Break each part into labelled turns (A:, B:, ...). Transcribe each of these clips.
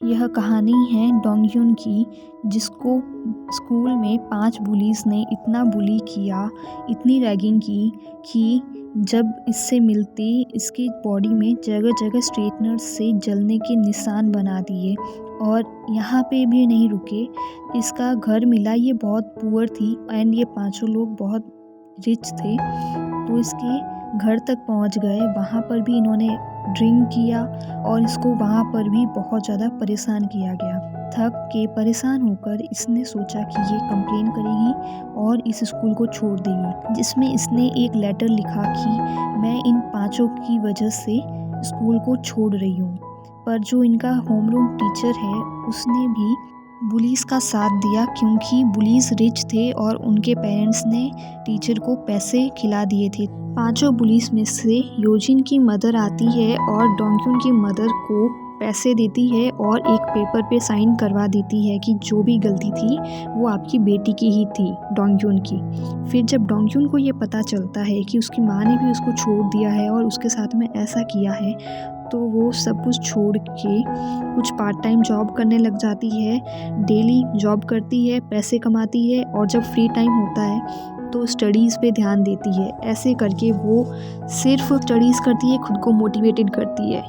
A: यह कहानी है डोंगयुन की, जिसको स्कूल में 5 बुलीज़ ने इतना बुली किया, इतनी रैगिंग की कि जब इससे मिलते इसकी बॉडी में जगह-जगह स्ट्रेटनर से जलने के निशान बना दिए। और यहाँ पे भी नहीं रुके, इसका घर मिला, ये बहुत पुअर थी एंड ये पाँचों लोग बहुत रिच थे, तो इसके घर तक पहुँच गए। वहाँ पर भी इन्होंने ड्रिंक किया और इसको वहाँ पर भी बहुत ज़्यादा परेशान किया गया। थक के परेशान होकर इसने सोचा कि ये कंप्लेन करेगी और इस स्कूल को छोड़ देगी, जिसमें इसने एक लेटर लिखा कि मैं इन पाँचों की वजह से स्कूल को छोड़ रही हूँ। पर जो इनका होमरूम टीचर है उसने भी बुलीज़ का साथ दिया, क्योंकि बुलीज़ रिच थे और उनके पेरेंट्स ने टीचर को पैसे खिला दिए थे। पांचों बुलीज़ में से योजिन की मदर आती है और डोंगयुन की मदर को पैसे देती है और एक पेपर पे साइन करवा देती है कि जो भी गलती थी वो आपकी बेटी की ही थी, डोंगयुन की। फिर जब डोंगयुन को ये पता चलता है कि उसकी माँ ने भी उसको छोड़ दिया है और उसके साथ में ऐसा किया है, तो वो सब कुछ छोड़ के कुछ पार्ट टाइम जॉब करने लग जाती है। डेली जॉब करती है, पैसे कमाती है और जब फ्री टाइम होता है तो स्टडीज़ पे ध्यान देती है। ऐसे करके वो सिर्फ स्टडीज़ करती है, खुद को मोटिवेटेड करती है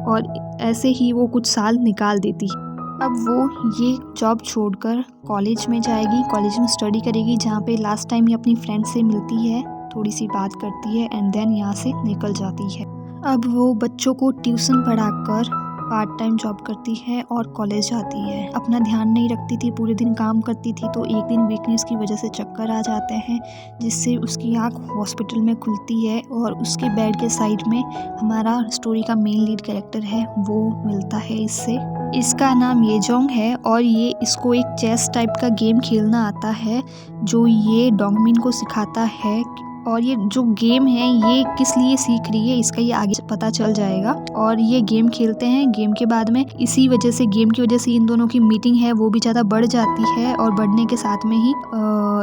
A: और ऐसे ही वो कुछ साल निकाल देती है। अब वो ये जॉब छोड़कर कॉलेज में जाएगी, कॉलेज में स्टडी करेगी, जहाँ पे लास्ट टाइम ये अपनी फ्रेंड से मिलती है, थोड़ी सी बात करती है एंड देन यहाँ से निकल जाती है। अब वो बच्चों को ट्यूशन पढ़ाकर पार्ट टाइम जॉब करती है और कॉलेज जाती है। अपना ध्यान नहीं रखती थी, पूरे दिन काम करती थी, तो एक दिन वीकनेस की वजह से चक्कर आ जाते हैं, जिससे उसकी आँख हॉस्पिटल में खुलती है और उसके बेड के साइड में हमारा स्टोरी का मेन लीड कैरेक्टर है वो मिलता है इससे। इसका नाम येजोंग है और ये इसको एक चेस टाइप का गेम खेलना आता है, जो ये डोंगमिन को सिखाता है। और ये जो गेम है ये किस लिए सीख रही है इसका ये आगे पता चल जाएगा। और ये गेम खेलते हैं, गेम के बाद में इसी वजह से, गेम की वजह से इन दोनों की मीटिंग है वो भी ज़्यादा बढ़ जाती है और बढ़ने के साथ में ही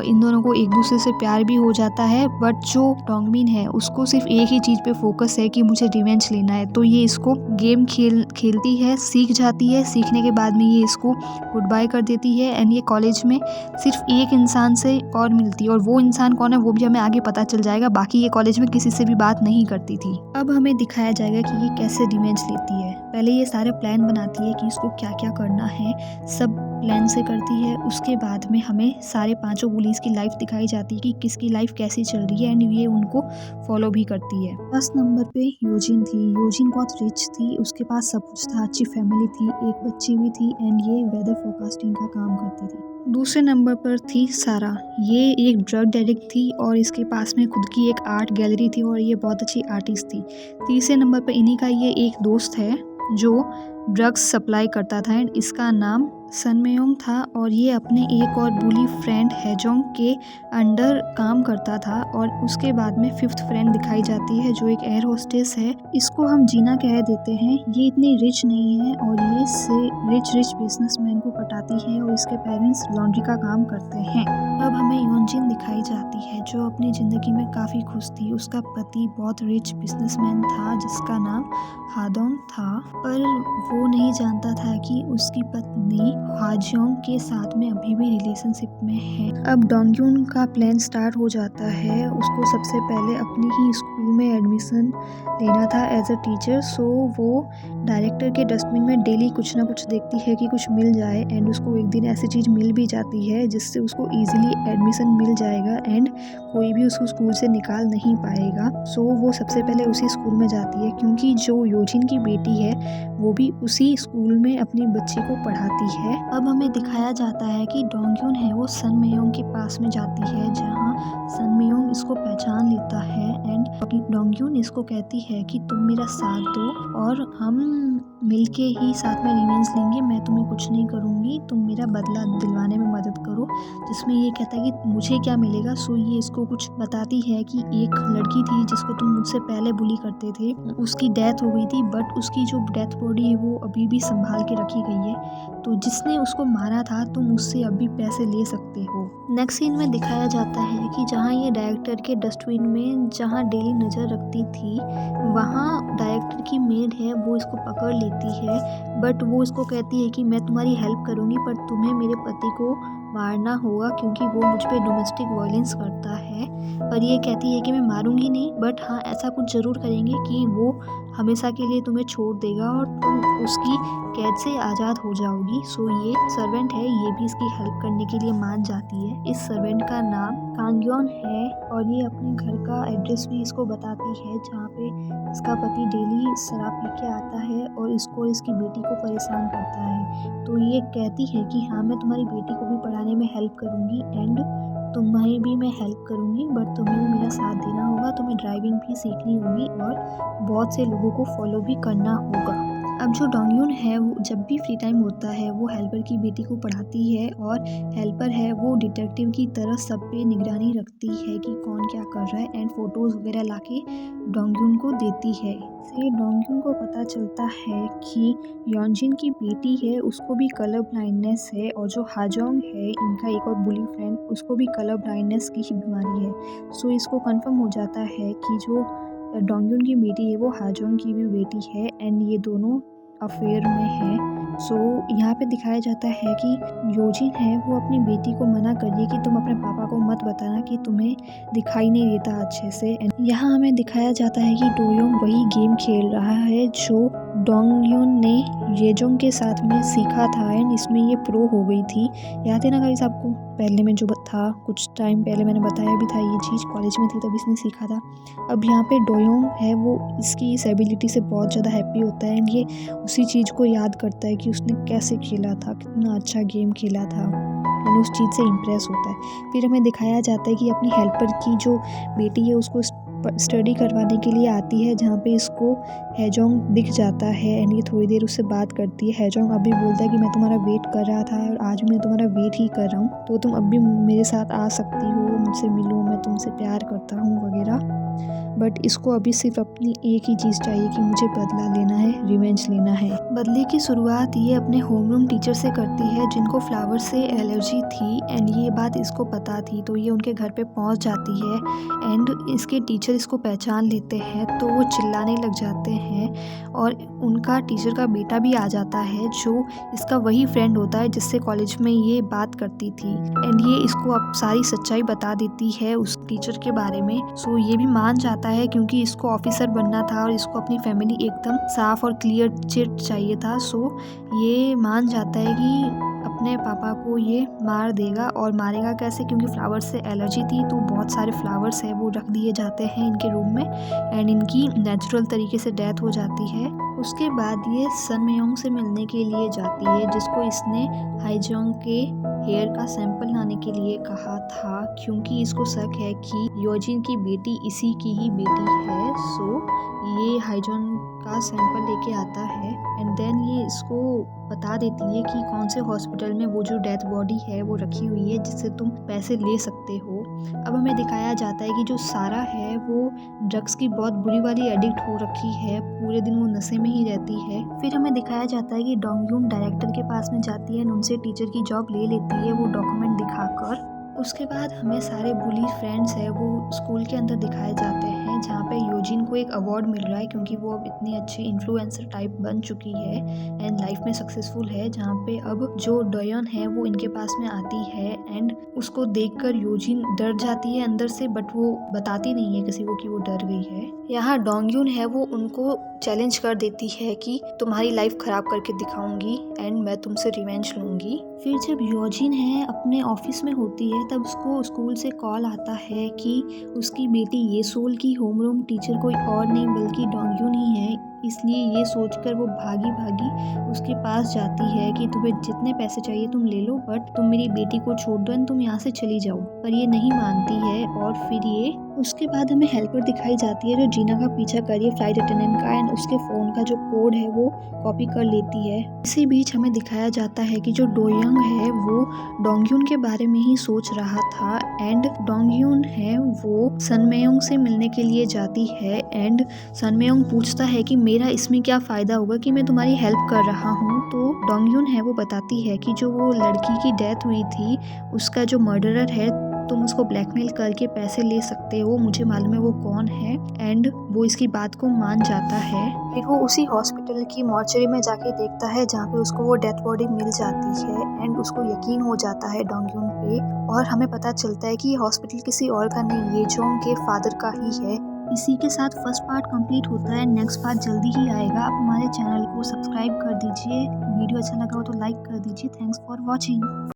A: इन दोनों को एक दूसरे से प्यार भी हो जाता है। बट जो डोंगमिन है उसको सिर्फ एक ही चीज़ पे फोकस है कि मुझे रिवेंज लेना है, तो ये इसको गेम खेलती है, सीख जाती है। सीखने के बाद में ये इसको गुड बाय कर देती है एंड ये कॉलेज में सिर्फ एक इंसान से और मिलती है और वो इंसान कौन है वो भी हमें आगे पता चल जाएगा। बाकी ये कॉलेज में किसी से भी बात नहीं करती थी। अब हमें दिखाया जाएगा कि ये कैसे रिवेंज लेती है। पहले ये सारे प्लान बनाती है कि इसको क्या क्या करना है, सब प्लान से करती है। उसके बाद में हमें सारे पांचों बुलीज की लाइफ दिखाई जाती है कि किसकी लाइफ कैसी चल रही है एंड ये उनको फॉलो भी करती है। फर्स्ट नंबर पे योजिन थी। योजिन बहुत रिच थी, उसके पास सब कुछ था, अच्छी फैमिली थी, एक बच्ची भी थी एंड ये वेदर फोरकास्टिंग का काम करती थी। दूसरे नंबर पर थी सारा। ये एक ड्रग एडिक्ट थी और इसके पास में खुद की एक आर्ट गैलरी थी और ये बहुत अच्छी आर्टिस्ट थी। तीसरे नंबर पर इन्हीं का ये एक दोस्त है जो ड्रग्स सप्लाई करता था एंड इसका नाम सनमेयोंग था और ये अपने एक और बुली फ्रेंड हेजोंग के अंडर काम करता था। और उसके बाद में फिफ्थ फ्रेंड दिखाई जाती है जो एक एयर होस्टेस है, इसको हम जीना कह देते हैं। ये इतनी रिच नहीं है और ये से रिच बिजनेसमैन को पटाती है और इसके पेरेंट्स लॉन्ड्री का काम करते हैं। अब हमें योनजिन दिखाई जाती है जो अपनी ज़िंदगी में काफ़ी खुश थी। उसका पति बहुत रिच बिजनेसमैन था जिसका नाम हादोंग था, पर वो नहीं जानता था कि उसकी पत्नी हाजियोंग के साथ में अभी भी रिलेशनशिप में है। अब डोंगयुन का प्लान स्टार्ट हो जाता है। उसको सबसे पहले अपनी ही स्कूल में एडमिशन लेना था एज अ टीचर, सो वो डायरेक्टर के डस्टबिन में डेली कुछ ना कुछ देखती है कि कुछ मिल जाए एंड उसको एक दिन ऐसी चीज़ मिल भी जाती है जिससे उसको ईजिली एडमिशन मिल जाएगा एंड कोई भी उसको स्कूल से निकाल नहीं पाएगा। सो वो सबसे पहले उसी स्कूल में जाती है, क्योंकि जो योजिन की बेटी है वो भी उसी स्कूल में अपनी बच्ची को पढ़ाती है। अब हमें दिखाया जाता है कि डोंगयुन है वो सनमेयोंग के पास में जाती है, जहाँ सनमेयोंग इसको पहचान लेता है एंड डोंगयुन इसको कहती है कि तुम मेरा साथ दो और हम मिलके ही साथ में रिवेंज लेंगे, मैं तुम्हें कुछ नहीं करूँगी, तुम मेरा बदला दिलवाने छुड़वाने में मदद करो, जिसमें ये कहता है कि मुझे क्या मिलेगा। सो ये इसको कुछ बताती है कि एक लड़की थी जिसको तुम मुझसे पहले बुली करते थे, उसकी डेथ हो गई थी, बट उसकी जो डेथ बॉडी है वो अभी भी संभाल के रखी गई है, तो जिसने उसको मारा था तुम उससे अभी पैसे ले सकते हो। नेक्स्ट सीन में दिखाया जाता है कि जहाँ ये डायरेक्टर के डस्टबिन में जहाँ डेली नज़र रखती थी, वहाँ डायरेक्टर की मेड है वो इसको पकड़ लेती है, बट वो इसको कहती है कि मैं तुम्हारी हेल्प करूँगी पर तुम्हें मेरे पति को मारना होगा क्योंकि वो मुझ पे डोमेस्टिक वायलेंस करता है। पर ये कहती है कि मैं मारूंगी नहीं, बट हाँ ऐसा कुछ ज़रूर करेंगे कि वो हमेशा के लिए तुम्हें छोड़ देगा और तुम उसकी कैद से आज़ाद हो जाओगी। सो ये सर्वेंट है, ये भी इसकी हेल्प करने के लिए मान जाती है। इस सर्वेंट का नाम कांग्योन है और ये अपने घर का एड्रेस भी इसको बताती है, जहाँ पे इसका पति डेली शराब पी के आता है और इसको और इसकी बेटी को परेशान करता है। तो ये कहती है कि हाँ मैं तुम्हारी बेटी को भी पढ़ाने में हेल्प करूँगी एंड तुम्हें भी मैं हेल्प करूँगी, बट तुम्हें भी मेरा साथ देना होगा, तुम्हें ड्राइविंग भी सीखनी होगी और बहुत से लोगों को फॉलो भी करना होगा। अब जो डोंगयून है वो जब भी फ्री टाइम होता है वो हेल्पर की बेटी को पढ़ाती है और हेल्पर है वो डिटेक्टिव की तरह सब पे निगरानी रखती है कि कौन क्या कर रहा है एंड फोटोज़ वगैरह लाके डोंगयून को देती है। इससे डोंगयून को पता चलता है कि योंजिन की बेटी है उसको भी कलर ब्लाइंडनेस है और जो हाजोंग है इनका एक और बुली फ्रेंड उसको भी कलर ब्लाइंडनेस की ही बीमारी है। सो इसको कंफर्म हो जाता है कि जो डोंगयून की बेटी है वो हाजोंग की भी बेटी है एंड ये दोनों अफेयर में है। सो यहाँ पे दिखाया जाता है कि योजिन है वो अपनी बेटी को मना कर रही है कि तुम अपने पापा को मत बताना कि तुम्हें दिखाई नहीं देता अच्छे से। यहाँ हमें दिखाया जाता है कि डोयोंग वही गेम खेल रहा है जो डोंगयून ने येजोंग के साथ में सीखा था एंड इसमें ये प्रो हो गई थी। याद है ना गाइस आपको पहले में जो था, कुछ टाइम पहले मैंने बताया भी था ये चीज़, कॉलेज में थी तब इसने सीखा था। अब यहाँ पे डोयोंग है वो इसकी इस एबिलिटी से बहुत ज़्यादा हैप्पी होता है एंड ये उसी चीज़ को याद करता है कि उसने कैसे खेला था, कितना अच्छा गेम खेला था एंड उस चीज़ से इम्प्रेस होता है। फिर हमें दिखाया जाता है कि अपनी हेल्पर की जो बेटी है उसको स्टडी करवाने के लिए आती है, जहाँ पे इसको हेजोंग दिख जाता है एंड ये थोड़ी देर उससे बात करती है। हेजोंग अभी बोलता है कि मैं तुम्हारा वेट कर रहा था और आज मैं तुम्हारा वेट ही कर रहा हूँ, तो तुम अब भी मेरे साथ आ सकती हो, मुझसे मिलो, मैं तुमसे प्यार करता हूँ वगैरह। बट इसको अभी सिर्फ अपनी एक ही चीज़ चाहिए कि मुझे बदला लेना है, रिवेंज लेना है। बदले की शुरुआत ये अपने होमरूम टीचर से करती है जिनको फ्लावर से एलर्जी थी एंड ये बात इसको पता थी, तो ये उनके घर पे पहुंच जाती है एंड इसके टीचर इसको पहचान लेते हैं तो वो चिल्लाने लग जाते हैं और उनका टीचर का बेटा भी आ जाता है जो इसका वही फ्रेंड होता है जिससे कॉलेज में ये बात करती थी एंड ये इसको अब सारी सच्चाई बता देती है उस टीचर के बारे में। सो ये भी मान जाता है क्योंकि इसको ऑफिसर बनना था और इसको अपनी फैमिली एकदम साफ और क्लियर चिट चाहिए था। सो ये मान जाता है कि अपने पापा को ये मार देगा और मारेगा कैसे, क्योंकि फ्लावर्स से एलर्जी थी तो बहुत सारे फ्लावर्स है वो रख दिए जाते हैं इनके रूम में एंड इनकी नेचुरल तरीके से डेथ हो जाती है। उसके बाद ये सन मेयोंग से मिलने के लिए जाती है जिसको इसने हाईजोंग के हेयर का सैंपल लाने के लिए कहा था क्योंकि इसको शक है कि योजिन की बेटी इसी की ही बेटी है। सो ये हाईजोंग का सैंपल लेके आता है एंड देन ये इसको बता देती है कि कौन से हॉस्पिटल में वो जो डेथ बॉडी है वो रखी हुई है जिससे तुम पैसे ले सकते हो। अब हमें दिखाया जाता है कि जो सारा है वो ड्रग्स की बहुत बुरी वाली एडिक्ट हो रखी है, पूरे दिन वो नशे में ही रहती है। फिर हमें दिखाया जाता है कि डोंगयून डायरेक्टर के पास में जाती है और उनसे टीचर की जॉब ले लेती है वो डॉक्यूमेंट दिखाकर। उसके बाद हमें सारे बुली फ्रेंड्स है वो स्कूल के अंदर दिखाए जाते हैं जहाँ पे योजिन को एक अवार्ड मिल रहा है क्योंकि वो अब इतनी अच्छी इन्फ्लुएंसर टाइप बन चुकी है एंड लाइफ में सक्सेसफुल है। जहाँ पे अब जो डोयोन है वो इनके पास में आती है एंड उसको देखकर योजिन डर जाती है अंदर से, बट वो बताती नहीं है किसी को कि वो डर गई है। यहाँ डोंगयून है वो उनको चैलेंज कर देती है कि तुम्हारी लाइफ खराब करके दिखाऊंगी एंड मैं तुमसे रिवेंज लूंगी। फिर जब योजिन है अपने ऑफिस में होती है तब उसको स्कूल से कॉल आता है कि उसकी बेटी येसोल की होमरूम टीचर कोई और नहीं बल्कि डोंगयून ही है इसलिए ये सोचकर वो भागी भागी उसके पास जाती है कि तुम्हें जितने पैसे चाहिए तुम ले लो, बट तुम मेरी बेटी को छोड़ दो एंड तुम यहाँ से चली जाओ। पर ये नहीं मानती है और फिर ये उसके बाद हमें हेल्पर दिखाई जाती है जो जीना का पीछा कर रही है फ्लाइट अटेंडेंट का, एंड उसके फ़ोन का जो कोड है वो कॉपी कर लेती है। इसी बीच हमें दिखाया जाता है कि जो डोयोंग है वो डोंगयून के बारे में ही सोच रहा था, एंड डोंगयून है वो सनमेयोंग से मिलने के लिए जाती है एंड सनमेयोंग पूछता है कि मेरा इसमें क्या फ़ायदा होगा कि मैं तुम्हारी हेल्प कर रहा हूँ। तो डोंगयून है वो बताती है कि जो वो लड़की की डेथ हुई थी उसका जो मर्डरर है तुम उसको ब्लैकमेल करके पैसे ले सकते हो, मुझे मालूम है वो कौन है। एंड वो इसकी बात को मान जाता है। फिर वो उसी हॉस्पिटल की मॉर्चरी में जाके देखता है जहाँ पे उसको वो डेथ बॉडी मिल जाती है एंड उसको यकीन हो जाता है डोंगयून पे, और हमें पता चलता है कि ये हॉस्पिटल किसी और का नहीं, ये जोंग के फादर का ही है। इसी के साथ फर्स्ट पार्ट कंप्लीट होता है, नेक्स्ट पार्ट जल्दी ही आएगा। आप हमारे चैनल को सब्सक्राइब कर दीजिए, वीडियो अच्छा लगा हो तो लाइक कर दीजिए। Thanks for watching.